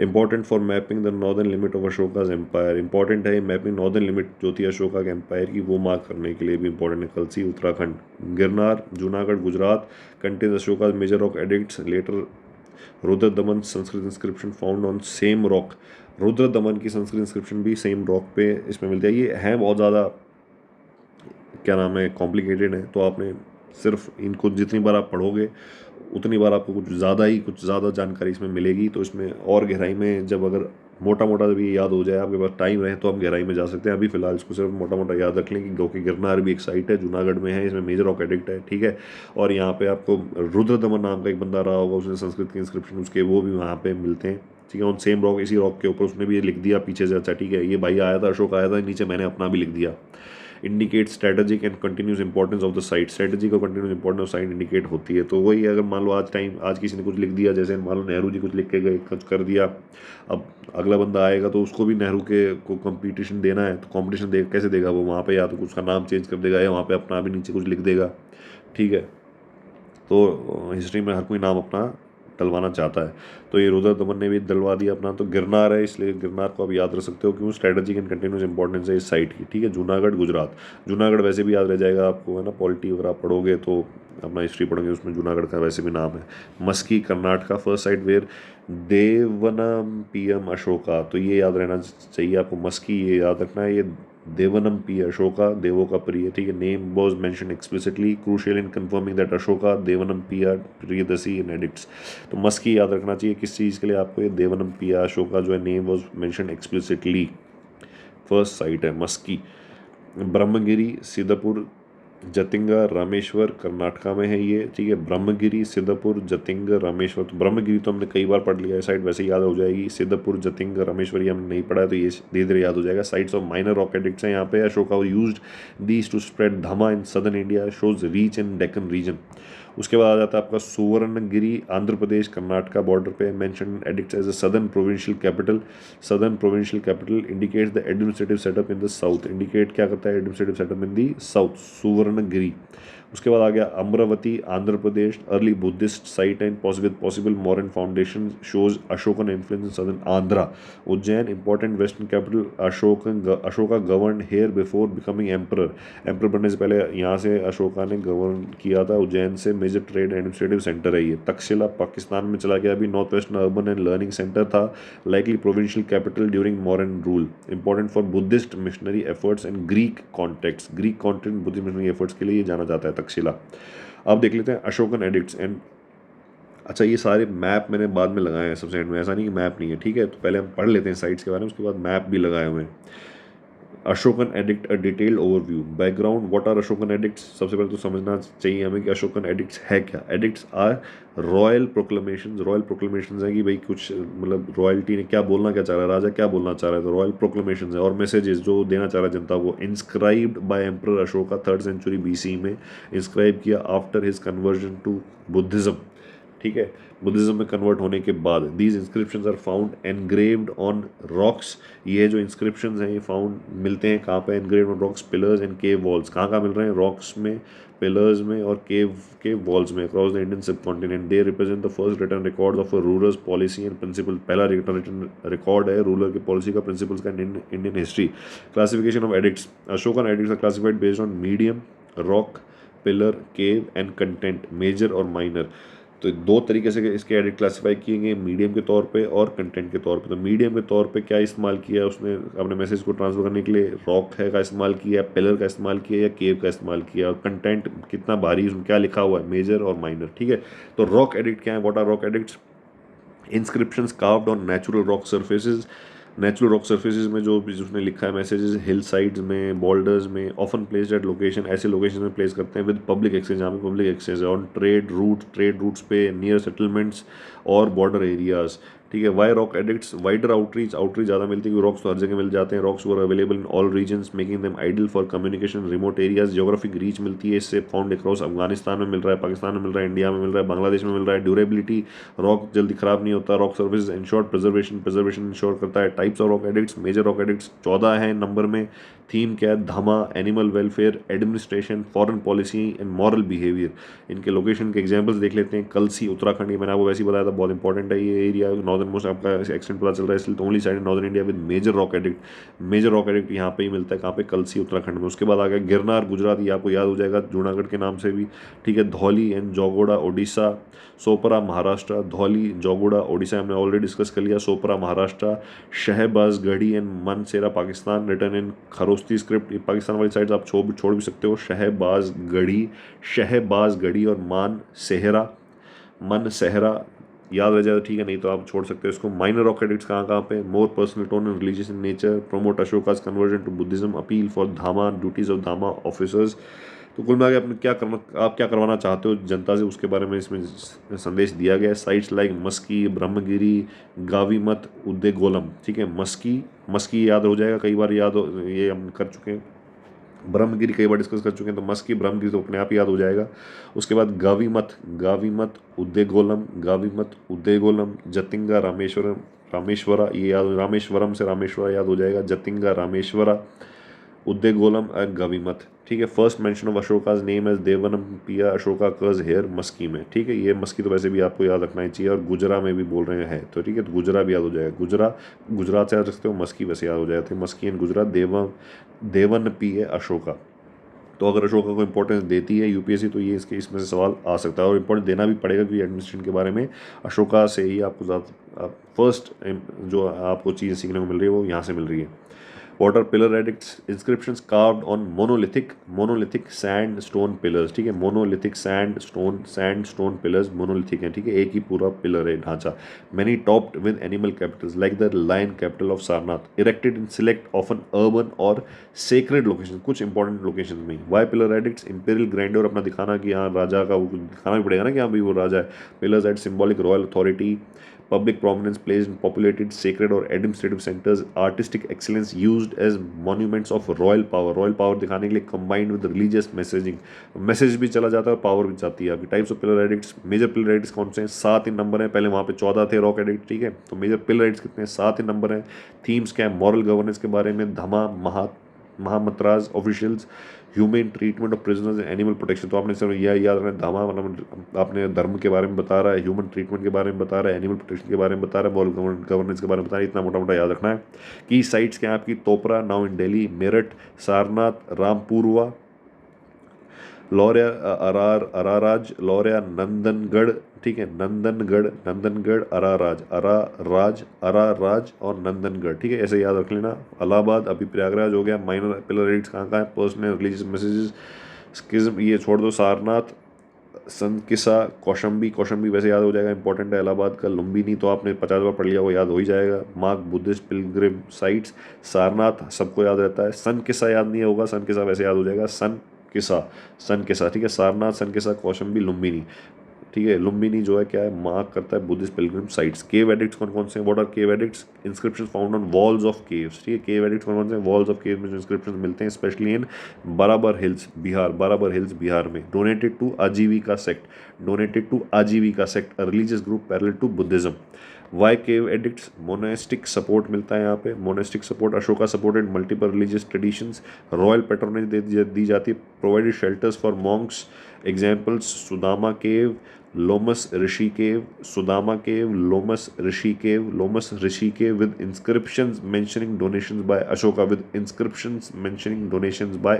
Important for mapping the northern limit of Ashoka's empire, important है मैपिंग नॉर्दर्न लिमिट जो थी अशोका के एम्पायर की, वो मार्क करने के लिए भी इंपॉर्टेंट है। Kalsi Uttarakhand. Girnar Junagadh Gujarat, contains Ashoka's major rock edicts. Later Rudradaman Sanskrit inscription found on same rock. Rudradaman की संस्कृत इंस्क्रिप्शन भी सेम रॉक पे इसमें मिलती है। ये है बहुत ज़्यादा क्या नाम है, कॉम्प्लिकेटेड है, तो आपने सिर्फ इनको जितनी बार आप पढ़ोगे उतनी बार आपको कुछ ज़्यादा जानकारी इसमें मिलेगी। तो इसमें और गहराई में जब अगर मोटा मोटा जब ये याद हो जाए, आपके पास टाइम रहे, तो आप गहराई में जा सकते हैं। अभी फिलहाल इसको सिर्फ मोटा मोटा याद रख लें कि गौ की गिरनार भी एक साइट है, जूनागढ़ में है, इसमें मेजर रॉक एडिक्ट है। ठीक है, और यहाँ पे आपको रुद्र दमन नाम का एक बंदा रहा होगा, उसने संस्कृत के इंस्क्रिप्शन उसके वो भी वहाँ पे मिलते हैं। ठीक है, ऑन सेम रॉक, इसी रॉक के ऊपर उसने भी ये लिख दिया पीछे से। अच्छा ठीक है, ये भाई आया था, अशोक आया था, नीचे मैंने अपना भी लिख दिया। Indicate strategic and continuous importance of the site, strategic और continuous importance of site indicate होती है। तो वही अगर मान लो आज किसी ने कुछ लिख दिया, जैसे मान लो नेहरू जी कुछ लिख के गए, कुछ कर दिया, अब अगला बंदा आएगा तो उसको भी नेहरू के को कंपटीशन देना है, तो कंपटीशन दे कैसे देगा वो, वहाँ पे या तो उसका नाम चेंज कर देगा या वहाँ पे अपना भी नीचे कुछ लिख देगा। ठीक है, तो हिस्ट्री में हर कोई नाम अपना डलवाना चाहता है, तो ये रुद्र दमन ने भी डलवा दिया अपना। तो गिरनार है, इसलिए गिरनार को आप याद रख सकते हो क्यों, स्ट्रेटेजिक एंड कंटिन्यूस इंपॉर्टेंस है इस साइट की। ठीक है, जूनागढ़ गुजरात, जूनागढ़ वैसे भी याद रह जाएगा आपको, है ना, पॉलिटी अगर आप पढ़ोगे तो अपना हिस्ट्री पढ़ोगे उसमें जूनागढ़ का वैसे भी नाम है। Maski Karnataka, first site where Devanampiya Ashoka, तो ये याद रहना चाहिए आपको, मस्की ये याद रखना है, ये देवनम पी अशोका, देवों का प्रिय। ठीक है, name was mention explicitly, crucial in confirming that Ashoka Devanampiya Priyadasi in addicts. तो मस्की याद रखना चाहिए किस चीज़ के लिए आपको, ये देवनम पिया अशोका जो है name was mention explicitly, first sight है मस्की। ब्रह्मगिरी सिद्धपुर जतिंगा रामेश्वर कर्नाटका में है ये। ठीक है, ब्रह्मगिरी सिद्धपुर जतिंगा रामेश्वर, तो ब्रह्मगिरी तो हमने कई बार पढ़ लिया है, साइट वैसे याद हो जाएगी। सिद्धपुर जतिंगा रामेश्वर ये हमने नहीं पढ़ा है, तो ये धीरे धीरे याद हो जाएगा। Sites of minor rock edicts हैं यहाँ पे। Ashoka used these to spread Dhamma in southern India, shows reach in Deccan region. उसके बाद आ जाता है आपका सुवर्णगिरी, आंध्र प्रदेश कर्नाटका बॉर्डर पे, mention edicts as a southern provincial capital. Southern provincial capital indicates the administrative setup in the south, indicate क्या करता है, administrative setup in the south, Suvarnagiri. उसके बाद आ गया Amravati Andhra Pradesh, early Buddhist site and possible modern foundation shows Ashokan influence in southern Andhra. Ujjain important western capital, Ashoka govern here before becoming emperor. Emperor बनने से पहले यहाँ से अशोका ने गवर्न किया था। उज्जैन से मेजर ट्रेड एडमिनिस्ट्रेटिव सेंटर है ये। तक्षशिला पाकिस्तान में चला गया, अभी north western urban and learning centre था, likely provincial capital during modern rule, important for Buddhist missionary efforts and Greek contacts. Greek contact Buddhist missionary efforts के लिए जाना जाता है तक्षशिला। अब देख लेते हैं अशोकन एडिक्ट्स एंड, अच्छा ये सारे मैप मैंने बाद में लगाए हैं सबसे एंड में, ऐसा नहीं कि मैप नहीं है, ठीक है। तो पहले हम पढ़ लेते हैं साइट्स के बारे में, उसके बाद मैप भी लगाए हुए हैं। Ashokan edict a detailed overview. Background, what are Ashokan edicts. सबसे पहले तो समझना चाहिए हमें कि अशोकन एडिक्ट्स है क्या। Edicts are royal proclamation. Royal proclamation है कि भाई कुछ मतलब रॉयल्टी ने क्या बोलना क्या चाह रहा है, राजा क्या बोलना चाह रहा है, तो रॉयल प्रोक्लेमेशन है। और मैसेजेस जो देना चाह रहा है जनता को। Inscribed by emperor Ashoka 3rd century BC में, इंस्क्राइब किया after his conversion to Buddhism, ठीक है, बुद्धिज्म में कन्वर्ट होने के बाद। These inscriptions are found engraved on rocks. ये जो इंस्क्रिप्शंस हैं ये फाउंड मिलते हैं कहाँ पे, engraved on rocks, pillars and cave walls. कहाँ कहाँ मिल रहे हैं, रॉक्स में, पिलर्स में और केव वॉल्स में across the Indian subcontinent. They represent the first written record of a ruler's policy and principle. पहला रिटर्न रिकॉर्ड है रूलर की पॉलिसी का, प्रिंसिपल्स का Indian history. Classification of edicts. Ashokan edicts are classified based on medium, rock, pillar, cave and content, major और minor. तो दो तरीके से इसके एडिट क्लासीफाई किए गए, मीडियम के तौर पे और कंटेंट के तौर पे। तो मीडियम के तौर पे क्या इस्तेमाल किया है उसने अपने मैसेज को ट्रांसफर करने के लिए, रॉक है का इस्तेमाल किया, पिलर का इस्तेमाल किया या केव का इस्तेमाल किया। और कंटेंट कितना भारी, उसमें क्या लिखा हुआ है, मेजर और माइनर, ठीक है। तो रॉक एडिट क्या है, what are rock edicts. Inscriptions carved on natural rock surfaces. Natural rock surfaces में जो भी उसने लिखा है मैसेजेस, हिल साइड्स में, बॉर्डर्स में, ऑफन प्लेस्ड एट लोकेशन, ऐसे लोकेशन में प्लेस करते हैं विद पब्लिक एक्सेस, जहाँ पे पब्लिक एक्सेस है। ऑन ट्रेड रूट्स पे, नियर सेटलमेंट्स और बॉर्डर एरियाज, ठीक है। Why rock edicts, wider outreach ज़्यादा मिलती है क्योंकि रॉक्स तो हर जगह मिल जाते हैं। Rocks were available in all regions making them ideal for communication, remote areas, geographic reach मिलती है इससे। फाउंड अक्रॉस, अफगानिस्तान में मिल रहा है, पाकिस्तान में मिल रहा है, इंडिया में मिल रहा है, बांग्लादेश में मिल रहा है। ड्यूरेबिलिटी, रॉक जल्दी खराब नहीं होता। Rock surface ensured preservation ensure करता है। Types of rock edicts, major rock edicts 14 है नंबर में। थीम क्या है, Dhamma, animal welfare, administration, foreign policy and moral behaviour. इनके लोकेशन के एग्जांपल्स देख लेते हैं। कलसी उत्तराखंड, ये मैंने आपको वैसे ही बताया था, बहुत इंपॉर्टेंट है ये एरिया, नॉर्दर्न मोस्ट आपका एक्सटेंट पता चल रहा है, इसलिए only side in northern India with major rock edict. Major rock edict यहाँ पे ही मिलता है, कहाँ पे, कलसी उत्तराखंड में। उसके बाद आ गया गिरनार गुजरात, ये आपको याद हो जाएगा जूनागढ़ के नाम से भी, ठीक है। धौली एंड जोगोड़ा ओडिशा, सोपरा महाराष्ट्र। धौली जोगोड़ा ओडिशा हमने ऑलरेडी डिस्कस कर लिया। Sopara Maharashtra. Shahbazgarhi and Mansehra Pakistan, written in Kharoshthi script, Pakistan वाली साइड आप छोड़ भी सकते हो। शहबाजगढ़ी और मन सेहरा याद रह जाए तो ठीक है, नहीं तो आप छोड़ सकते हो इसको। माइनर रॉक एडिक्ट्स कहाँ कहाँ पे, more personal tone and religious in nature, promote Ashoka's conversion to Buddhism, appeal for Dhamma, duties of Dhamma officers. तो कुल मिला के आपने आप क्या करवाना चाहते हो जनता से, उसके बारे में इसमें संदेश दिया गया है। साइट्स लाइक मस्की, ब्रह्मगिरी, गावीमत, उद्देगोलम, ठीक है। मस्की याद हो जाएगा, कई बार याद हो, ये हम कर चुके हैं। ब्रह्मगिरी कई बार डिस्कस कर चुके हैं, तो मस्की ब्रह्मगिरी तो अपने आप याद हो जाएगा। उसके बाद गावीमत उद्देगोलम, जतिंगा रामेश्वरा, ये याद, रामेश्वरम से रामेश्वरा याद हो जाएगा। जतिंगा रामेश्वरा, उद्देगोलम एंड गविमत, ठीक है। First mention of Ashoka's name as Devanampiya Ashoka कर्ज हेयर, मस्की में, ठीक है। ये मस्की तो वैसे भी आपको याद रखना ही चाहिए, और गुजरा में भी बोल रहे हैं तो ठीक है, तो गुजरा भी याद हो जाएगा। गुजरात से याद रखते हो, मस्की वैसे याद हो जाते हैं। मस्की एंड गुजरात, देवन पी है अशोका। तो अगर अशोका को इंपॉर्टेंस देती है यूपीएससी, तो ये इसमें से सवाल आ सकता है, और इंपॉर्टेंस देना भी पड़ेगा क्योंकि एडमिनिस्ट्रेशन के बारे में अशोका से ही आपको ज़्यादा फर्स्ट जो आपको चीज़ सीखने को मिल रही है वो यहाँ से मिल रही है। What are pillar edicts, inscriptions carved on monolithic sand stone pillars, ठीक है। Monolithic sand stone pillars monolithic हैं, ठीक है, एक ही पूरा पिलर है ढांचा। Many topped with animal capitals like the lion capital of Sarnath, erected in select often urban और सेक्रेड लोकेशन, कुछ इंपॉर्टेंट लोकेशन में। Why pillar edicts, imperial grandeur, अपना दिखाना कि हाँ राजा का, वो दिखाना भी पड़ेगा ना कि हाँ भाई वो राजा है। Pillars at symbolic royal authority, public prominence placed in populated, sacred or administrative centers, artistic excellence used as monuments of royal power दिखाने के लिए combined with religious messaging, message भी चला जाता है और पावर भी जाती है आपकी। Types of pillar edicts, major pillar edicts कौन से हैं, 7 इन नंबर है, पहले वहाँ पे 14 थे रॉक एडिक्ट, ठीक है। तो मेजर पिलर एडिक्ट्स कितने हैं, 7 इन नंबर है। थीम्स क्या है, मॉरल गवर्नेंस के बारे में, Dhamma, Mahamatras officials, human treatment of prisoners and animal protection, तो आपने सब यह याद रखना, धामा मतलब आपने धर्म के बारे में बता रहा है, ह्यूमन ट्रीटमेंट के बारे में बता रहा है, एनिमल प्रोटेक्शन के बारे में बता रहा है, मॉरल गवर्नेंस के बारे में बता रहा है, इतना मोटा मोटा याद रखना है। की साइट्स क्या है आपकी, तोपरा नाउ इन दिल्ली, मेरठ, सारनाथ, रामपुरवा, लौर्या, अराराज, लौर्या, नंदनगढ़, ठीक है, नंदनगढ़, अराराज और नंदनगढ़, ठीक है, ऐसे याद रख लेना। इलाहाबाद, अभी प्रयागराज हो गया। माइनर पिलर एडिक्ट्स कहाँ कहाँ है, पर्सनल रिलीजियस मैसेजेस, स्किज्म ये छोड़ दो, सारनाथ, संकिसा, कौशंबी वैसे याद हो जाएगा, इंपॉर्टेंट है। इलाहाबाद का लुम्बिनी तो आपने 50 बार पढ़ लिया, वो याद हो ही जाएगा। Mark Buddhist pilgrim sites, Sarnath सबको याद रहता है। संकिसा याद नहीं होगा, संकिसा वैसे याद हो जाएगा, सन किसा, ठीक है, सारनाथ, सनकिसा, कौशंबी, लुम्बिनी, ठीक है। लुम्बिनी जो है क्या है, मार्क करता है Buddhist pilgrim sites. Cave edicts कौन कौन से हैं, what are cave edicts, inscriptions found on walls of caves, ठीक है। केव एडिक्ट्स कौन कौन से हैं, वॉल्स ऑफ केव में जो इंस्क्रिप्शंस मिलते हैं, specially in Barabar hills Bihar में। Donated to Ajivika sect, a religious group parallel to Buddhism. Why cave edicts, monastic support मिलता है यहाँ पे, monastic support, Ashoka supported multiple religious traditions, royal patronage दी जाती है, provided shelters for monks, examples Sudama cave, Lomas Rishi cave with inscriptions mentioning donations by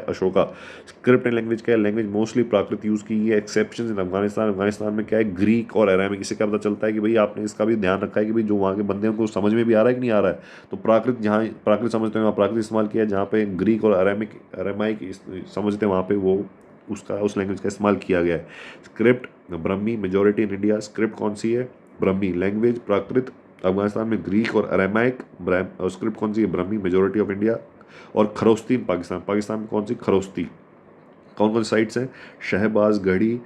Ashoka। Script and language क्या है, language mostly प्राकृत use की है, एक्सेप्शन इन अफगानिस्तान में क्या है, ग्रीक और अरामिक। इससे क्या पता चलता है कि भाई आपने इसका भी ध्यान रखा है कि भाई जो वहाँ के बंदे हैं उनको समझ में भी आ रहा है कि नहीं आ रहा है। तो प्राकृत, जहाँ प्राकृत समझते हैं वहाँ प्राकृत इस्तेमाल किया है, जहाँ पे ग्रीक और अरामाइक समझते हैं वहाँ पे वो उस लैंग्वेज का इस्तेमाल किया गया है। Script Brahmi, majority in India. Script कौन सी है, ब्रह्मी। लैंग्वेज प्राकृत, अफगानिस्तान में ग्रीक और अरामाइक। और स्क्रिप्ट कौन सी है, ब्रह्मी, मेजोरिटी ऑफ इंडिया। और खरोस्ती पाकिस्तान में कौन सी, खरोस्ती। कौन कौन सी साइट्स हैं, शहबाजगढ़ी,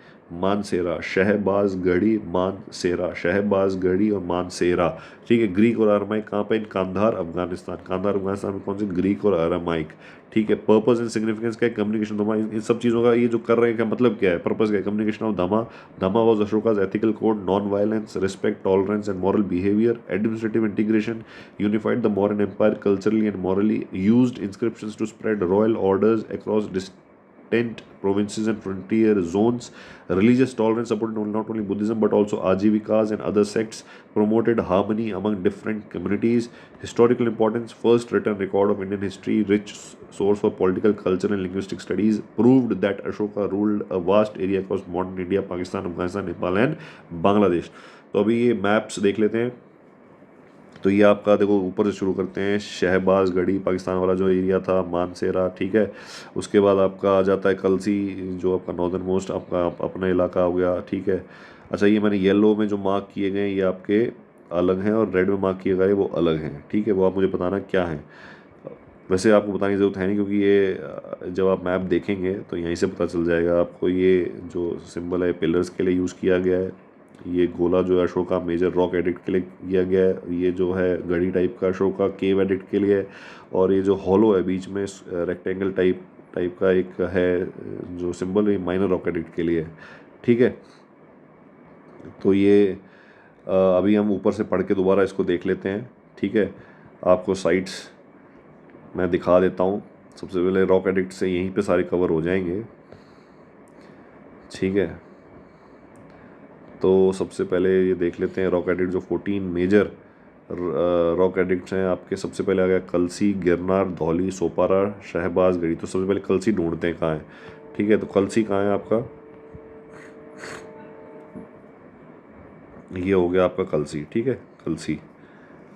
शहबाजगढ़ी और मानसेरा, ठीक है। ग्रीक और अरामाइक कहाँ पे, इन कांधार अफगानिस्तान में कौन सी, ग्रीक और अरामाइक, ठीक है। पर्पस एंड सिग्निफिकेंस क्या है, कम्युनिकेशन धमा, इन सब चीज़ों का ये जो कर रहे हैं क्या मतलब क्या है, पर्पस क्या है, communication of Dhamma was Ashoka's ethical code, non violence, respect, tolerance and moral behaviour, administrative integration, unified the modern empire culturally and morally, used inscriptions to spread royal orders across tent provinces and frontier zones, religious tolerance supported not only Buddhism but also Ajivikas and other sects, promoted harmony among different communities, historical importance, first written record of Indian history, rich source for political, cultural and linguistic studies, proved that Ashoka ruled a vast area across modern India, Pakistan, Afghanistan, Nepal and Bangladesh। तो अभी ये maps देख लेते हैं। तो ये आपका देखो ऊपर से शुरू करते हैं, शहबाजगढ़ी पाकिस्तान वाला जो एरिया था, मानसेरा, ठीक है। उसके बाद आपका आ जाता है कलसी, जो आपका नॉर्दर्न मोस्ट आपका अपना इलाका हो गया, ठीक है। अच्छा, ये मैंने येलो में जो मार्क किए गए हैं ये आपके अलग हैं, और रेड में मार्क किए गए वो अलग हैं, ठीक है। वो आप मुझे बताना क्या है। वैसे आपको बताने की ज़रूरत है नहीं, क्योंकि ये जब आप मैप देखेंगे तो यहीं से पता चल जाएगा आपको। ये जो सिंबल है पिलर्स के लिए यूज़ किया गया है, ये गोला जो है अशोका मेजर रॉक एडिक्ट के लिए किया गया है, ये जो है घड़ी टाइप का अशोका केव एडिक्ट के लिए, और ये जो हॉलो है बीच में रेक्टेंगल टाइप का एक है जो सिंबल, ये माइनर रॉक एडिक्ट के लिए, ठीक है। तो ये अभी हम ऊपर से पढ़ के दोबारा इसको देख लेते हैं, ठीक है। आपको साइट्स मैं दिखा देता हूँ। सबसे पहले रॉक एडिक्ट से यहीं पे सारे कवर हो जाएंगे, ठीक है। तो सबसे पहले ये देख लेते हैं रॉक एडिक्ट, जो 14 मेजर रॉक एडिक्ट्स हैं आपके। सबसे पहले आ गया कलसी, गिरनार, धौली, सोपारा, शहबाजगढ़ी। तो सबसे पहले कलसी ढूंढते हैं कहाँ है, ठीक है। तो कलसी कहाँ है आपका, ये हो गया आपका कलसी, ठीक है, कलसी,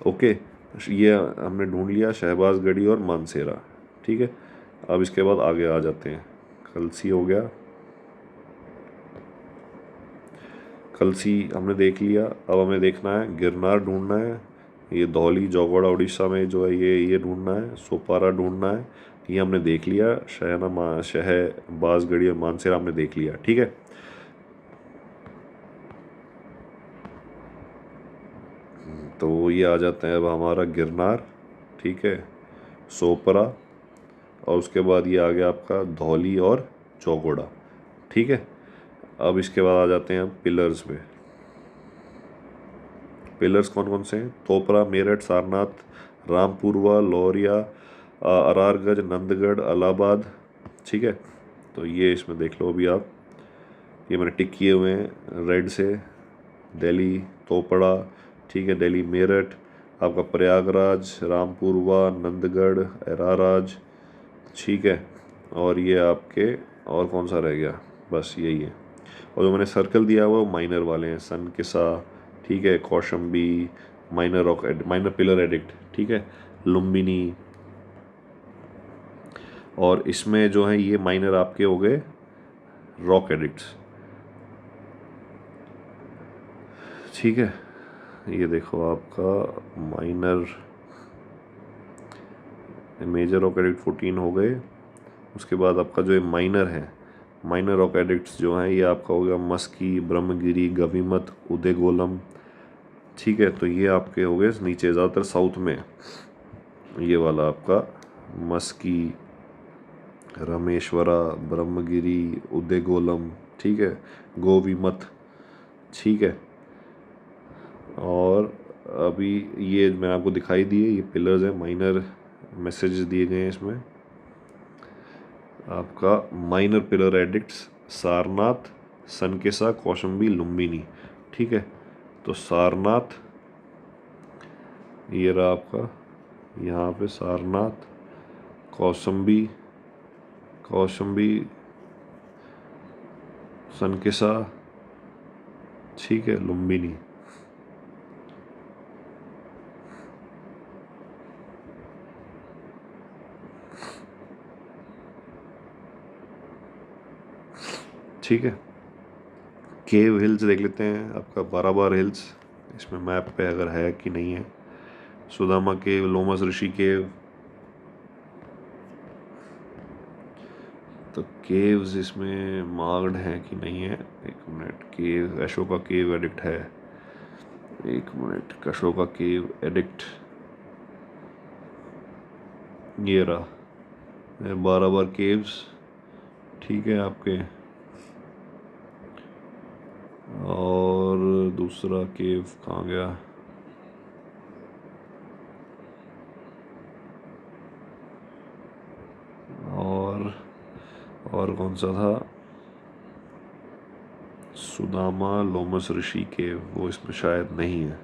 ओके। ये हमने ढूंढ लिया, शहबाजगढ़ी और मानसेरा, ठीक है। अब इसके बाद आगे आ जाते हैं, कलसी हो गया, कलसी हमने देख लिया। अब हमें देखना है गिरनार ढूंढना है, ये धौली जोगोड़ा उड़ीसा में जो है ये ढूंढना है, सोपारा ढूंढना है, ये हमने देख लिया। शहबाजगढ़ी और मानसेरा हमने देख लिया, ठीक है। तो ये आ जाता है अब हमारा गिरनार, ठीक है, सोपरा, और उसके बाद ये आ गया आपका धौली और चौगोड़ा, ठीक है। अब इसके बाद आ जाते हैं हम पिलर्स में। पिलर्स कौन कौन से हैं, तोपरा, मेरठ, सारनाथ, रामपुरवा, लौरिया, अरारगंज, नंदगढ़, इलाहाबाद, ठीक है। तो ये इसमें देख लो अभी आप, ये मैंने टिक किए हुए हैं रेड से। दिल्ली तोपड़ा, ठीक है, दिल्ली मेरठ, आपका प्रयागराज, रामपुरवा, नंदगढ़, एराराज, ठीक है, और ये आपके, और कौन सा रह गया, बस यही है। और जो मैंने सर्कल दिया हुआ वो माइनर वाले हैं, सनकिसा, ठीक है, कौशंबी, माइनर पिलर एडिक्ट, ठीक है, लुम्बिनी, और इसमें जो है ये माइनर आपके हो गए रॉक एडिक्ट्स, ठीक है। ये देखो आपका माइनर, मेजर रॉक एडिक्ट 14 हो गए। उसके बाद आपका जो ये माइनर है, माइनर रॉक एडिक्ट्स जो हैं ये आपका हो गया मस्की, ब्रह्मगिरी, गविमत, उदयगोलम, ठीक है। तो ये आपके हो गए नीचे ज़्यादातर साउथ में, ये वाला आपका मस्की, रामेश्वरा, ब्रह्मगिरी, उदयगोलम, ठीक है, गोविमत, ठीक है। और अभी ये मैंने आपको दिखाई दिए, ये पिलर्स हैं, माइनर मैसेजेस दिए गए हैं इसमें। आपका minor pillar edicts Sarnath, Sankisa, Kaushambi, Lumbini, ठीक है। तो सारनाथ, ये रहा आपका, यहाँ पे सारनाथ, कौशंबी, सनकिसा, ठीक है, लुम्बिनी, ठीक है। केव हिल्स देख लेते हैं, आपका बाराबार हिल्स, इसमें मैप पे अगर है कि नहीं है। सुदामा केव, लोमस ऋषि केव, तो केव्स इसमें मार्क्ड है कि नहीं है, एक मिनट। केव, अशोका केव एडिक्ट है, एक मिनट, अशोका केव एडिक्ट, ये रहा 12 केव्स, ठीक है आपके। और दूसरा केव कहाँ गया, और कौन सा था, सुदामा लोमस ऋषि केव, वो इसमें शायद नहीं है।